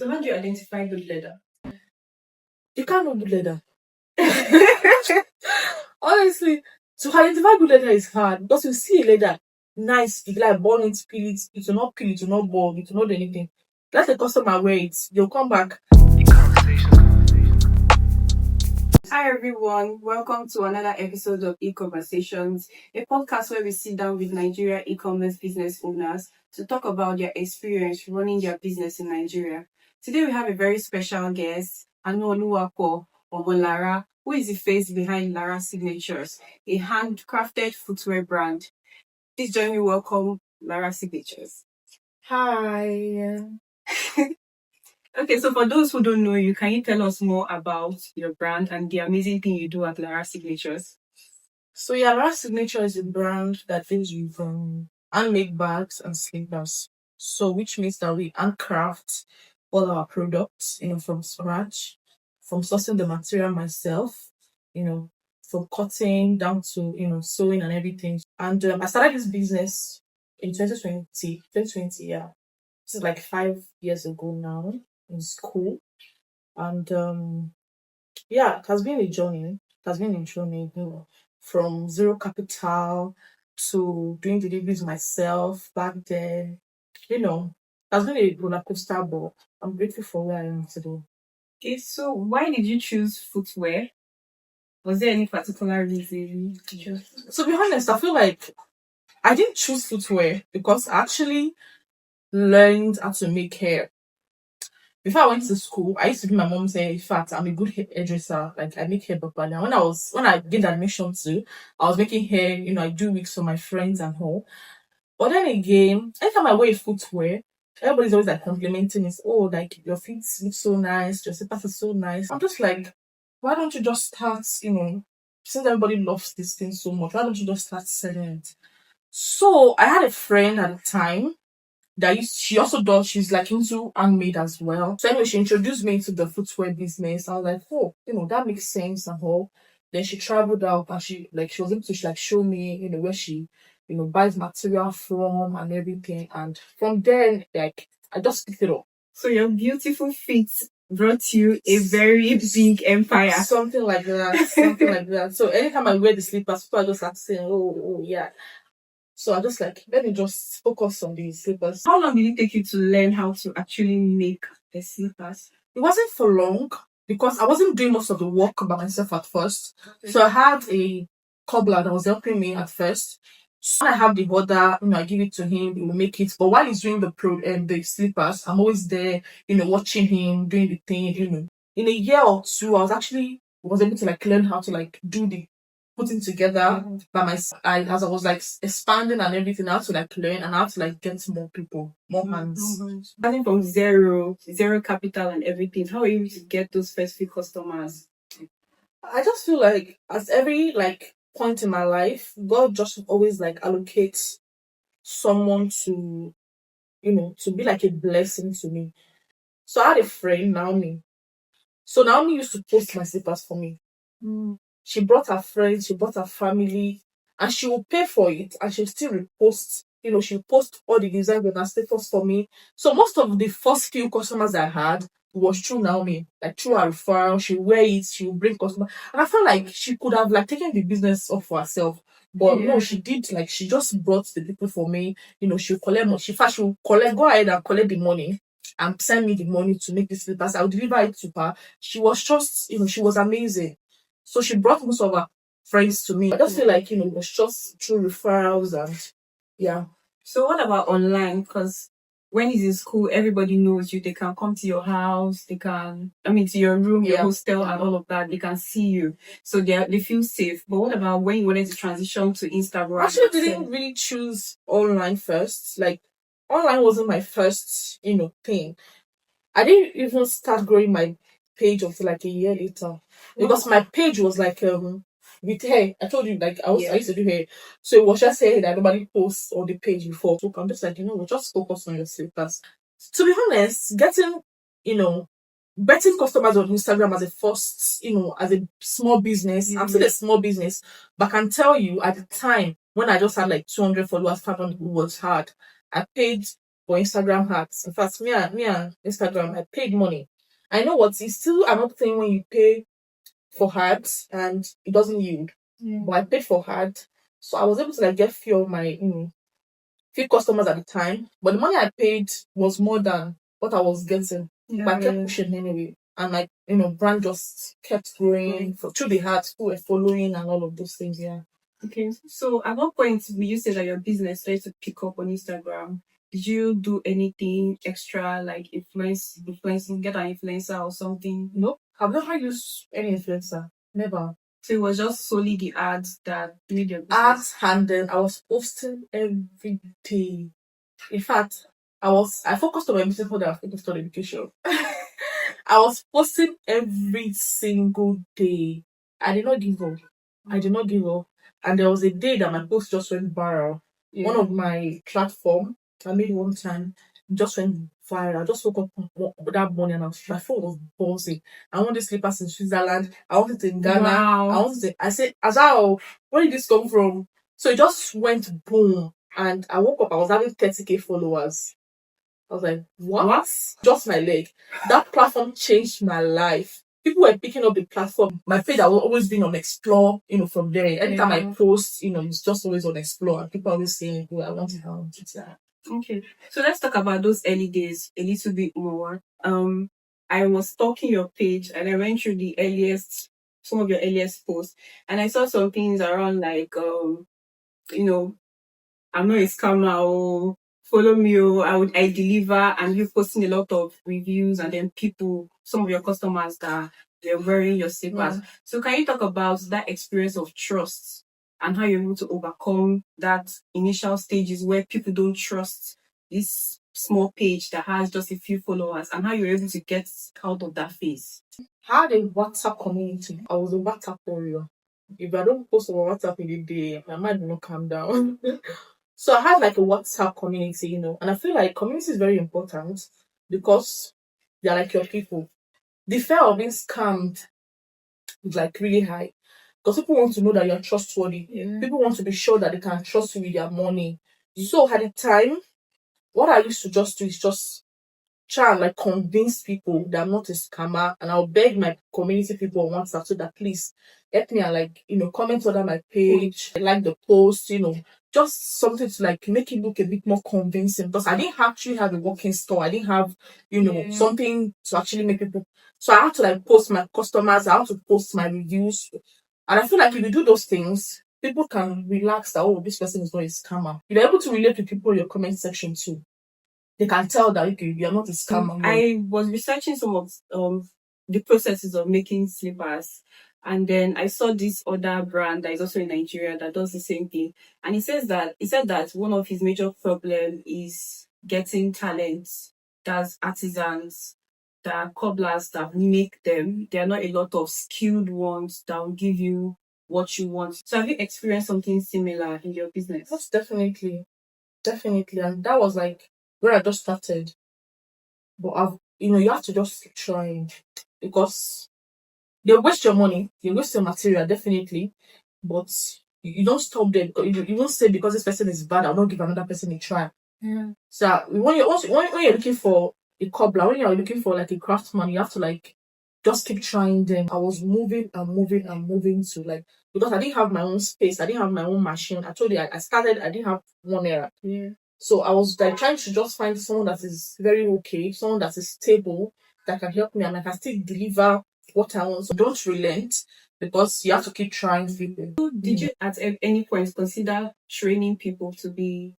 So how do you identify good leather? You can't know good leather. Honestly, to identify good leather is hard because you see a leather nice, you like burn it, it will not peel, it will not burn, it will not do anything. Let the customer wear it, they'll come back. Hi everyone, welcome to another episode of E-Conversations, a podcast where we sit down with Nigeria e-commerce business owners to talk about their experience running their business in Nigeria. Today we have a very special guest, Anu Oluwapo Omolara, who is the face behind Lara Signatures, a handcrafted footwear brand. Please join me welcome Lara Signatures. Hi. Okay, so for those who don't know you, can you tell us more about your brand and the amazing thing you do at Lara Signatures? So yeah, Lara Signature is a brand that deals with handmade bags and slippers. So which means that we handcraft all our products, from scratch, from sourcing the material myself, from cutting down to sewing and everything. And I started this business in 2020, yeah. This is like 5 years ago now in school. And yeah, it has been a journey. It has been a journey, from zero capital to doing deliveries myself back then. It has been a roller coaster, but I'm grateful for where I am today. Okay, so why did you choose footwear? Was there any particular reason to choose? To be honest, I feel like I didn't choose footwear because I actually learned how to make hair. Before I went to school, I used to be my mom saying, in fact, I'm a good hairdresser. Like, I make hair properly. And when I did admission too, I was making hair, I do wigs for my friends and all. But then again, anytime I wear footwear, everybody's always like complimenting it. Oh, like, your feet look so nice, your slippers are so nice. I'm just like, why don't you just start, since everybody loves this thing so much, why don't you just start selling it? So I had a friend at the time she's like into handmade as well. So anyway, she introduced me into the footwear business. I was like, oh, that makes sense and all. Then she traveled out and she was able to show me, where she, buys material from and everything. And from then, like, I just picked it up. So your beautiful feet brought you a very big empire. Something like that. Something like that. So anytime I wear the slippers, people are just like saying, oh yeah. So I just like, let me just focus on the slippers. How long did it take you to learn how to actually make the slippers? It wasn't for long because I wasn't doing most of the work by myself at first. Okay. So I had a cobbler that was helping me at first. So when I have the order, I give it to him, he will make it. But while he's doing the slippers, I'm always there, watching him, doing the thing, In a year or two, I was able to learn how to do the putting together by myself. As I was expanding and everything, I had to learn and I had to get more people, more hands. Starting from zero capital and everything, how are you able to get those first few customers? I just feel like at every point in my life, God just always allocates someone to to be like a blessing to me. So I had a friend, Naomi. So Naomi used to post my slippers for me. She brought her friends, she brought her family, and she will pay for it, and she'll still repost. She'll post all the designs on her status for me. So most of the first few customers I had was through Naomi, through her referral. She'll wear it, she'll bring customers. And I felt like she could have taken the business off for herself. But no, she did, she just brought the people for me. She'll collect money. Go ahead and collect the money and send me the money to make the slippers. I'll deliver it to her. She was just, she was amazing. So she brought most of her friends to me. I just feel like, it was just through referrals and yeah. So what about online? Because when he's in school, everybody knows you. They can come to your house. They can, to your room, your hostel and all of that. They can see you. So they feel safe. But what about when you wanted to transition to Instagram? Actually, I didn't really choose online first. Online wasn't my first, thing. I didn't even start growing my page until a year later. Because my page was with hair. I told you I used to do hair. So it was just hair that nobody posts on the page before. So I'm just just focus on your slippers. To be honest, getting customers on Instagram as a first, as a small business. I'm still a small business, but I can tell you at the time when I just had 200 followers, 500 was hard. I paid for Instagram ads. In fact, me and Instagram, I paid money. I know what it's still another thing when you pay for ads and it doesn't yield. But I paid for ads, so I was able to like get few of my few customers at the time. But the money I paid was more than what I was getting. But I kept pushing anyway. And like, brand just kept growing through the ads, people were following and all of those things, yeah. Okay, so at what point will you say that your business started to pick up on Instagram? Did you do anything extra like influencing, get an influencer or something? Nope. I've never used any influencer. Never. So it was just solely the ads that made your business. Ads, and then I was posting every day. In fact, I focused on my business more than I focused on education. I was posting every single day. I did not give up. And there was a day that my post just went viral. One of my platform I made one time just went viral. I just woke up that morning and my phone was buzzing. I want these slippers in Switzerland. I want it in Ghana. Wow. I said, Azao, where did this come from? So it just went boom. And I woke up, I was having 30K followers. I was like, what? Just my leg. That platform changed my life. People were picking up the platform. My page has always been on Explore, from there. Anytime I post, it's just always on Explore. And people always saying, oh, I want it on Twitter. Okay. So let's talk about those early days a little bit more. I was stalking your page and I went through some of your earliest posts, and I saw some things around like, I'm not a scammer, or follow me, or I deliver, and you posting a lot of reviews, and then some of your customers that they're wearing your slippers. Yeah. So can you talk about that experience of trust and how you're able to overcome that initial stages where people don't trust this small page that has just a few followers, and how you're able to get out of that phase? I had a WhatsApp community. I was a WhatsApp warrior. If I don't post on WhatsApp in the day, my mind will not calm down. So I had like a WhatsApp community, and I feel like community is very important because they're like your people. The fear of being scammed is like really high because people want to know that you're trustworthy. Yeah. People want to be sure that they can trust you with their money. So at the time, what I used to just do is just try and like convince people that I'm not a scammer, and I'll beg my community people on WhatsApp so that please help me and like comment under my page, like the post, just something to like make it look a bit more convincing because I didn't actually have a working store. I didn't have something to actually make people. So I had to like post my customers. I had to post my reviews, and I feel like if you do those things, people can relax that this person is not a scammer. If you're able to relate to people in your comment section too, they can tell that okay, you're not a scammer. I was researching some of the processes of making slippers, and then I saw this other brand that is also in Nigeria that does the same thing. And he said that one of his major problem is getting talents, that's artisans, that are cobblers that make them. There are not a lot of skilled ones that will give you what you want. So have you experienced something similar in your business? That's definitely, and that was like where I just started. But you have to just keep trying because they waste your money, they waste your material, definitely. But you don't stop there because you don't say because this person is bad, I'll not give another person a try. Yeah. So when you're looking for a cobbler, when you're looking for like a craftsman, you have to like just keep trying them. I was moving to like because I didn't have my own space, I didn't have my own machine. I told you I started, I didn't have one era. Yeah. So I was like trying to just find someone that is very okay, someone that is stable, that can help me and I can still deliver what I want. So don't relent because you have to keep trying people. Did you at any point consider training people to be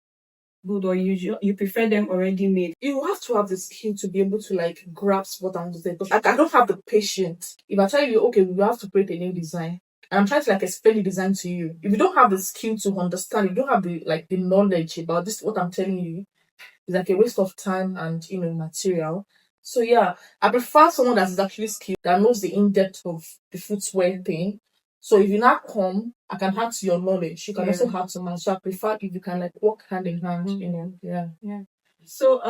good, or you prefer them already made? You have to have the skill to be able to like grasp what I want to say because I don't have the patience. If I tell you, okay, we have to create a new design, and I'm trying to like explain the design to you. If you don't have the skill to understand, you don't have the knowledge about this, what I'm telling you, it's like a waste of time and material. So yeah, I prefer someone that is actually skilled, that knows the in-depth of the footwear thing. So if you now come, I can add to your knowledge. You can also add to mine. So I prefer if you can like work hand in hand, Yeah. So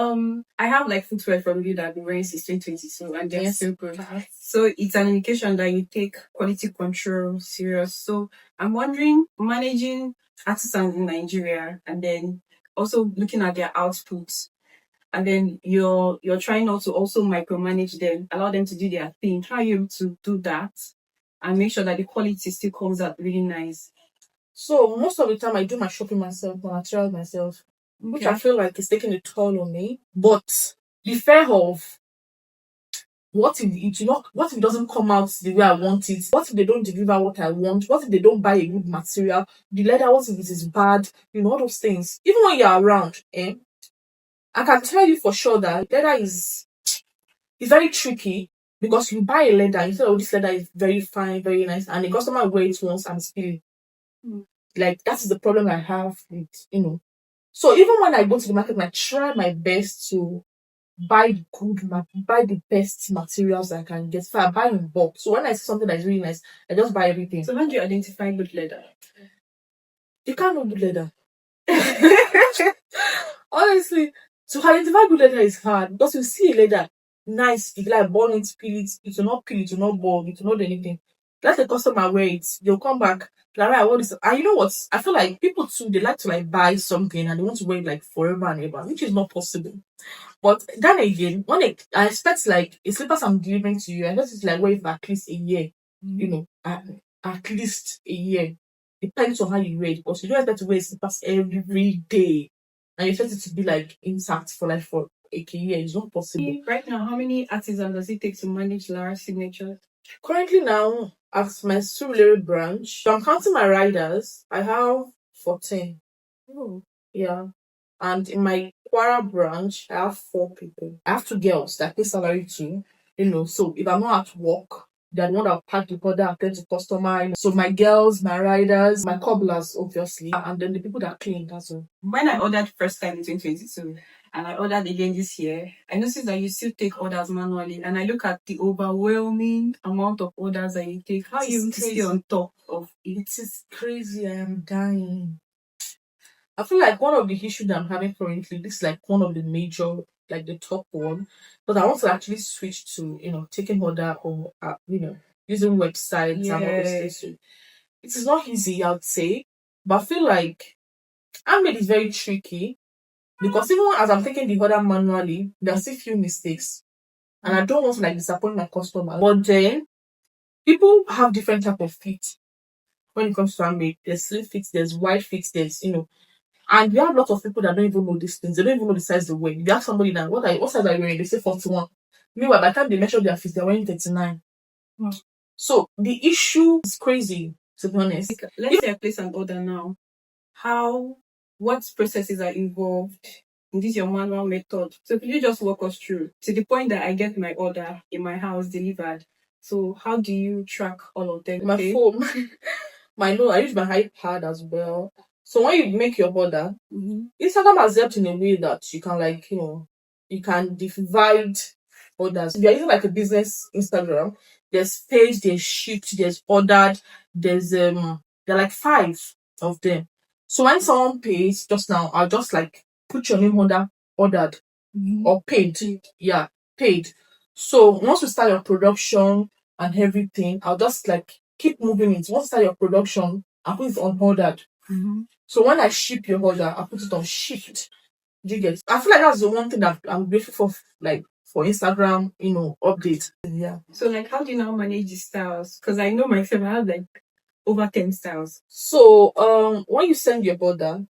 I have like footwear from you that I've been wearing since 2022 and they're so good. So it's an indication that you take quality control serious. So I'm wondering, managing artisans in Nigeria and then also looking at their outputs, and then you're trying not to also micromanage them, allow them to do their thing. How are you able to do that and make sure that the quality still comes out really nice? So most of the time I do my shopping myself, my materials myself, which I Okay. feel like is taking a toll on me. But the fear of what if it doesn't come out the way I want it? What if they don't deliver what I want? What if they don't buy a good material? The leather, what if it is bad? All those things. Even when you're around, I can tell you for sure that leather is very tricky because you buy a leather, you say, oh, this leather is very fine, very nice, and the customer wears it once and spill it. Mm. Like that is the problem I have with. So even when I go to the market, I try my best to buy the best materials I can get. So I buy in bulk. So when I see something that is really nice, I just buy everything. So how do you identify good leather? You can't know good leather. Honestly, to identify good leather is hard because you see a leather nice, if you like burn it, peel it will not peel, it will not burn, it will not do anything. Let the customer wear it, they'll come back. Like, "Right, I want this." And you know what? I feel like people too, they like to like buy something and they want to wear it like forever and ever, which is not possible. But then again, I expect like a slippers I'm delivering to you, I just it's like wear it for at least a year, at least a year. Depends on how you wear it, because you don't expect to wear slippers every day. And you expect it to be like intact for a year. It's not possible. Right now, how many artisans does it take to manage Lara's signature? Currently now, at my Surulere branch, so I'm counting my riders, I have 14. Oh. Yeah. And in my Kwara branch, I have 4 people. I have 2 girls that pay salary too. So if I'm not at work, they're the one that pack the order, attend to customer. So my girls, my riders, my cobblers, obviously, and then the people that clean, that's all. When I ordered first time in 2022 and I ordered again this year, I noticed that you still take orders manually, and I look at the overwhelming amount of orders that you take. How are you able to stay on top of it? It is crazy. I am dying. I feel like one of the issues that I'm having currently, this is like one of the major, like the top one, but I want to actually switch to, taking order or, using websites and all those Yes. things. It is not easy, I would say, but I feel like handmade is very tricky because even as I'm taking the order manually, there are still few mistakes, and I don't want to like disappoint my customer. But then people have different type of feet when it comes to handmade. There's slim fit, there's wide fit, there's. And we have lots of people that don't even know these things. They don't even know the size they wear. If you ask somebody that what size are you wearing, they say 41. Meanwhile, by the time they measure their feet, they're wearing 39. Hmm. So the issue is crazy, to be honest. Let's say I place an order now. What processes are involved in this your manual method? So could you just walk us through to the point that I get my order in my house delivered? So how do you track all of them? My phone, I use my iPad as well. So when you make your order, Instagram has helped in a way that you can you can divide orders. If you're using like a business Instagram, there's page, there's shipped, there's ordered, there are like 5 of them. So when someone pays just now, I'll just like put your name under ordered or paid. Yeah, paid. So once you start your production and everything, I'll just like keep moving it. Once you start your production, I'll put it on ordered. So when I ship your order, I put it on shipped. Do you get it? I feel like that's the one thing that I'm grateful for, like for Instagram, update. Yeah. So like how do you now manage the styles? Because I know myself, I have like over 10 styles. So when you send your order,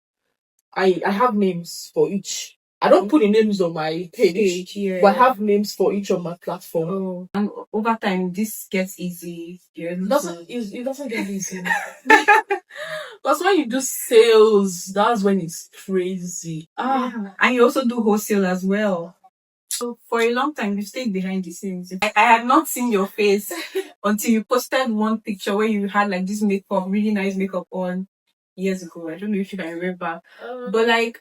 I have names for each. I don't put the names on my page, Yeah. but I have names for each of my platform. Oh, and over time, this gets easy. It doesn't get easy. Because when you do sales, that's when it's crazy. Yeah. And you also do wholesale as well. So for a long time, you stayed behind the scenes. I had not seen your face until you posted one picture where you had like this makeup, really nice makeup on years ago. I don't know if you can remember. But like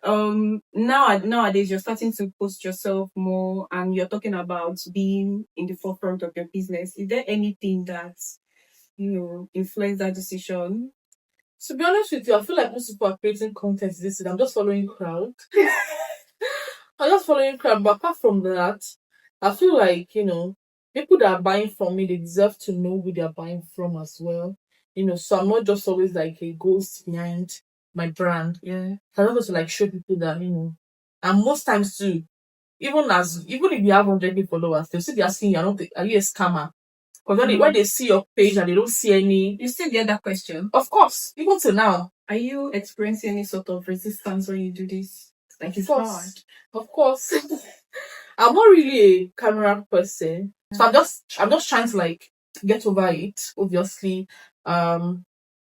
nowadays you're starting to post yourself more and you're talking about being in the forefront of your business. Is there anything that influenced that decision? To be honest with you, I feel like most people are creating content this year. I'm just following crowd. I'm just following crowd, but apart from that, I feel like, people that are buying from me, they deserve to know who they're buying from as well. So I'm not just always like a ghost behind my brand. Yeah. I love to like show people that, and most times too, even if you have 100 followers, they'll still be asking you, are you a scammer? Because when Mm. they see your page and they don't see any, You still get that question. of course, even till now, Are you experiencing any sort of resistance when you do this? Like of it's course, hard. of course. I'm not really a camera person, so I'm just trying to like get over it. Obviously,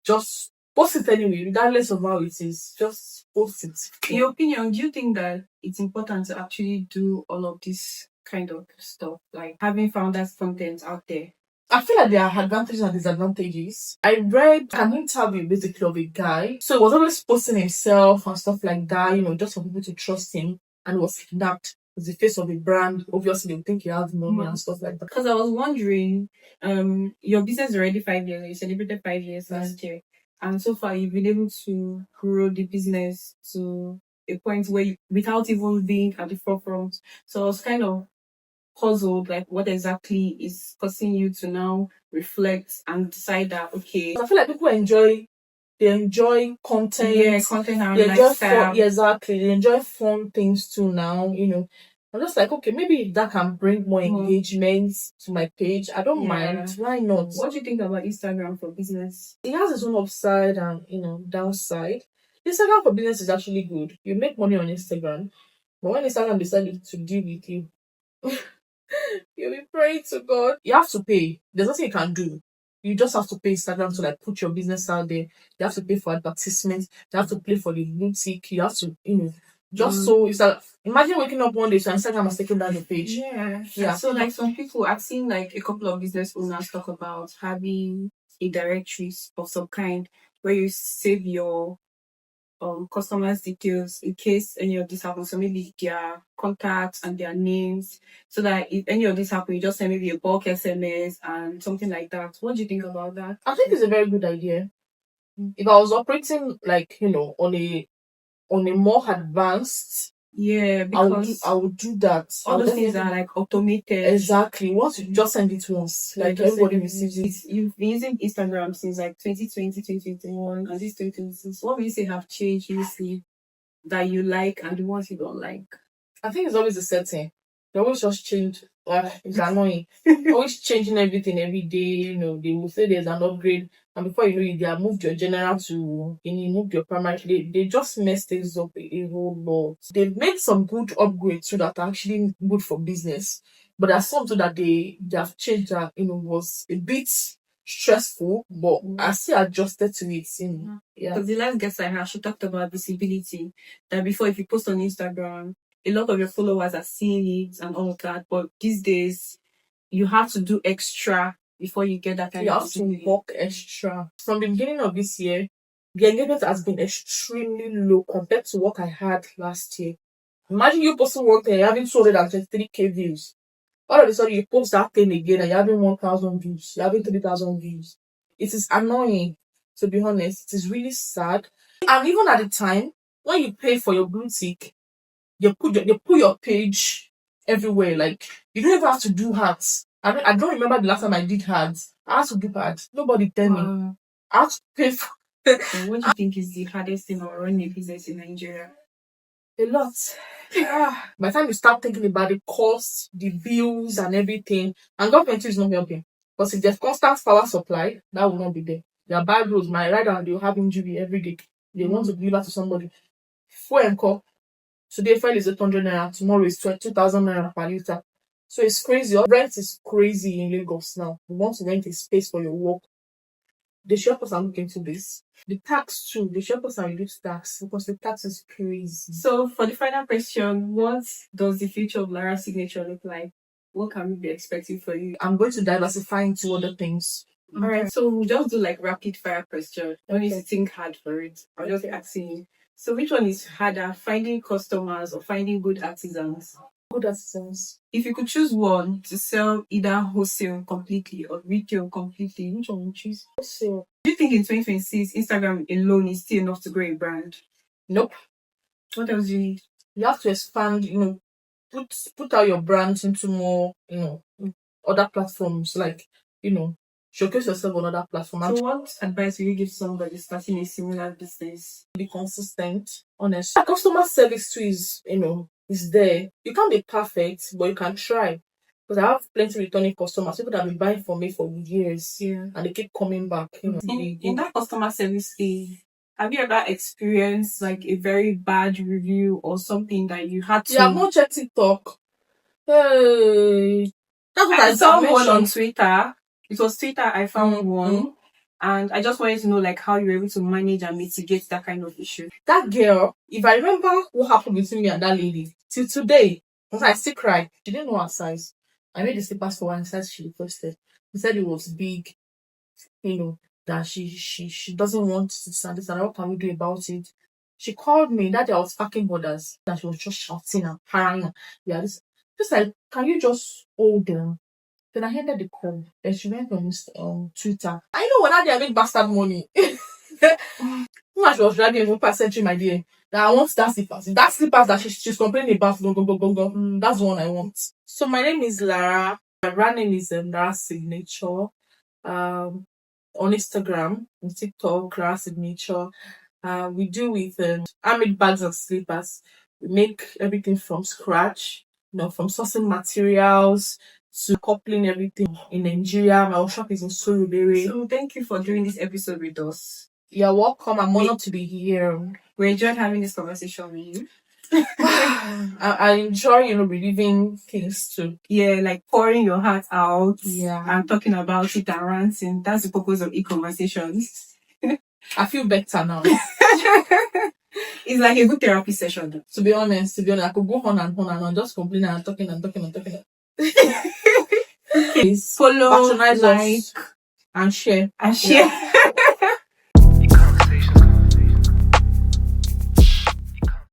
just post it anyway, regardless of how it is. Just post it. In your opinion, do you think that it's important to actually do all of this kind of stuff, like having founders content out there? I feel like there are advantages and disadvantages. I read an interview basically of a guy. So he was always posting himself and stuff like that, just for people to trust him. And he was kidnapped. He's the face of a brand. Obviously, they think he has money and stuff like that. Because I was wondering, your business is already 5 years. You celebrated 5 years last year, and so far you've been able to grow the business to a point where without even being at the forefront. So I was kind of puzzled, like what exactly is causing you to now reflect and decide that okay, I feel like people they enjoy content. content and They enjoy lifestyle. yeah, exactly. They enjoy fun things too now, I'm just like, okay, maybe if that can bring more engagement to my page, I don't mind. Why not? What do you think about Instagram for business? It has its own upside and downside. Instagram for business is actually good. You make money on Instagram, but when Instagram decided to deal with you, you'll be praying to God. You have to pay. There's nothing you can do. You just have to pay Instagram to like put your business out there. You have to pay for advertisements. You have to pay for the boutique. You have to, just so it's like imagine waking up one day so Instagram has taken down your page. Yeah. So like some people, I've seen like a couple of business owners talk about having a directory of some kind where you save your customers' details in case any of this happens. So maybe their contacts and their names, so that if any of this happens, you just send maybe a bulk SMS and something like that. What do you think about that? I think it's a very good idea. If I was operating like on a more advanced, because I would do that. all those things are like automated. Exactly. Once you just send it once, like everybody receives it. You've been using Instagram since like 2020, 2021, and this 2026. What will you say have changed recently that you like and the ones you don't like? I think it's always the setting. They always just change. It's annoying. Always changing everything every day. They will say there's an upgrade, and before you know it, they have moved your general to, you moved your primary. They just mess things up a whole lot. They've made some good upgrades so that are actually good for business, but there's some too that they have changed that was a bit stressful, but I still adjusted to it. Yeah. Because the last guest I had, she talked about visibility. That before, if you post on Instagram, a lot of your followers are seeing it and all of that. But these days, you have to do extra before you get that kind of visibility. You have to work extra. From the beginning of this year, the engagement has been extremely low compared to what I had last year. Imagine you posting one thing, you're having 223k views. All of a sudden, you post that thing again and you're having 1,000 views. You're having 3,000 views. It is annoying, to be honest. It is really sad. And even at the time, when you pay for your boutique, you put your page everywhere. Like, you don't even have to do ads. I don't remember the last time I did ads. I had to do ads. Nobody tell me. I have to pay for. What do you think is the hardest thing about running a business in Nigeria? A lot. By the time you start thinking about the cost, the bills, and everything, and government is not helping. Because if there's constant power supply, that will not be there. There are bad roads. My rider, they'll have injury every day. They want to deliver to somebody. Fuel and call. Today, fuel is 800 naira. Tomorrow is 2,000 naira per liter. So it's crazy. Rent is crazy in Lagos now. You want to rent a space for your work. They should help us and look into this. The tax too. They should help us and reduce tax because the tax is crazy. So for the final question, what does the future of Lara Signature look like? What can we be expecting for you? I'm going to diversify into other things. Alright, so we'll just do like rapid fire question. Don't need to think hard for it. I'll just be asking you. So which one is harder, finding customers or finding good artisans? Good artisans. If you could choose one to sell either wholesale completely or retail completely, which one would you choose? Wholesale. Do you think in 2026 Instagram alone is still enough to grow a brand? Nope. What else do you need? You have to expand, put out your brands into more, other platforms, like, showcase yourself on other platforms. So what advice will you give somebody starting a similar business? Be consistent, honest. Customer service too is is there. You can't be perfect, but you can try. Because I have plenty returning customers, people that have been buying from me for years, Yeah. and they keep coming back. In that customer service thing, have you ever experienced like a very bad review or something that you had to? You have not checked TikTok. Hey, that's what I saw one on mentioned. Twitter. It was Twitter. I found Mhm. one, and I just wanted to know like how you were able to manage and mitigate that kind of issue. That girl, if I remember what happened between me and that lady, till today, I still cry. She didn't know her size. I made the slippers for her and size she requested. She said it was big, that she doesn't want to stand this, and what can we do about it? She called me that day. I was packing orders, that she was just shouting and haranguing. Yeah, just like, can you just hold them? Then I ended the call. Then she went on Twitter. I know when that day I made bastard money. She was dragging even past entering my DM. That I want that slippers. That slippers that she's complaining about. Go. That's the one I want. So my name is Lara. My brand name is Lara Signature. On Instagram, on TikTok, Lara Signature. We do with handmade bags and slippers. We make everything from scratch. From sourcing materials to coupling everything in Nigeria. My shop is in Surulere. So thank you for doing this episode with us. You're welcome. I'm honored to be here. We enjoyed having this conversation with you. I enjoy, relieving things too. Yeah, like pouring your heart out. Yeah. And talking about it and ranting. That's the purpose of e-conversations. I feel better now. It's like a good therapy session. Though. To be honest, I could go on and on, just complaining and talking. Please follow, patronize like, us, and share. Yeah.